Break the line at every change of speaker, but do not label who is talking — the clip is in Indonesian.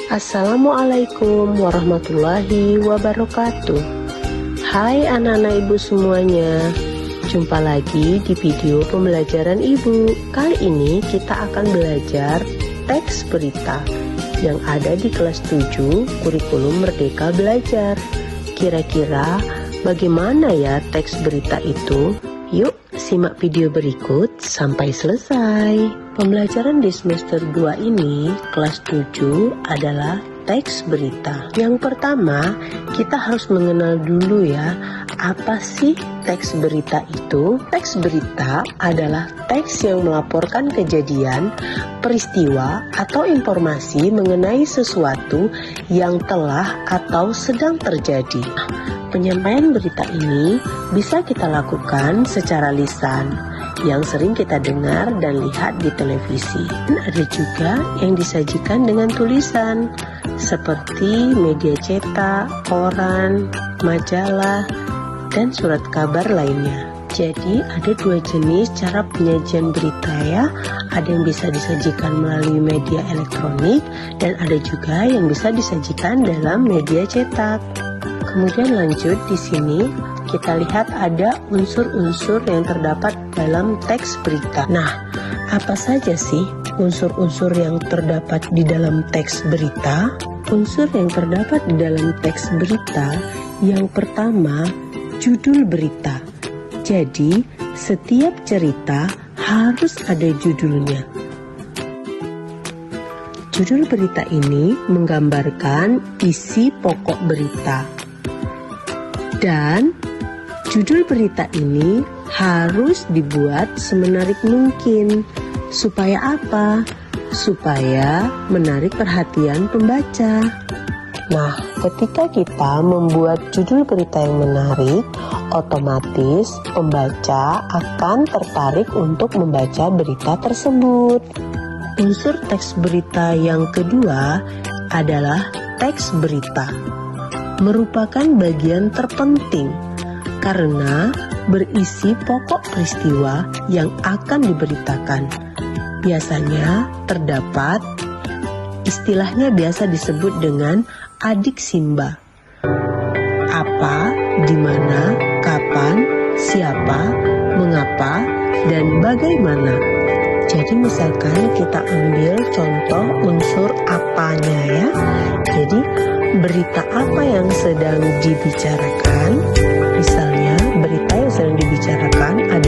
Assalamualaikum warahmatullahi wabarakatuh. Hai anak-anak ibu semuanya, jumpa lagi di video pembelajaran ibu. Kali ini kita akan belajar teks berita yang ada di kelas 7 kurikulum Merdeka Belajar. Kira-kira bagaimana ya teks berita itu? Yuk simak video berikut sampai selesai. Pembelajaran di semester 2 ini, kelas 7 adalah teks berita. Yang pertama, kita harus mengenal dulu ya, apa sih teks berita itu? Teks berita adalah teks yang melaporkan kejadian, peristiwa, atau informasi mengenai sesuatu yang telah atau sedang terjadi. Penyampaian berita ini bisa kita lakukan secara lisan, yang sering kita dengar dan lihat di televisi. Dan ada juga yang disajikan dengan tulisan, seperti media cetak, koran, majalah, dan surat kabar lainnya. Jadi ada dua jenis cara penyajian berita ya. Ada yang bisa disajikan melalui media elektronik, dan ada juga yang bisa disajikan dalam media cetak. Kemudian lanjut di sini kita lihat ada unsur-unsur yang terdapat dalam teks berita. Nah, apa saja sih unsur-unsur yang terdapat di dalam teks berita? Unsur yang terdapat di dalam teks berita, yang pertama, judul berita. Jadi, setiap cerita harus ada judulnya. Judul berita ini menggambarkan isi pokok berita. Dan judul berita ini harus dibuat semenarik mungkin. Supaya apa? Supaya menarik perhatian pembaca. Nah, ketika kita membuat judul berita yang menarik, otomatis pembaca akan tertarik untuk membaca berita tersebut. Unsur teks berita yang kedua adalah teks berita. Merupakan bagian terpenting karena berisi pokok peristiwa yang akan diberitakan. Biasanya terdapat istilahnya biasa disebut dengan adik simba. Apa, di mana, kapan, siapa, mengapa, dan bagaimana. Jadi misalkan kita ambil contoh unsur apanya ya. Jadi berita apa yang sedang dibicarakan? Misalnya berita yang sedang dibicarakan adalah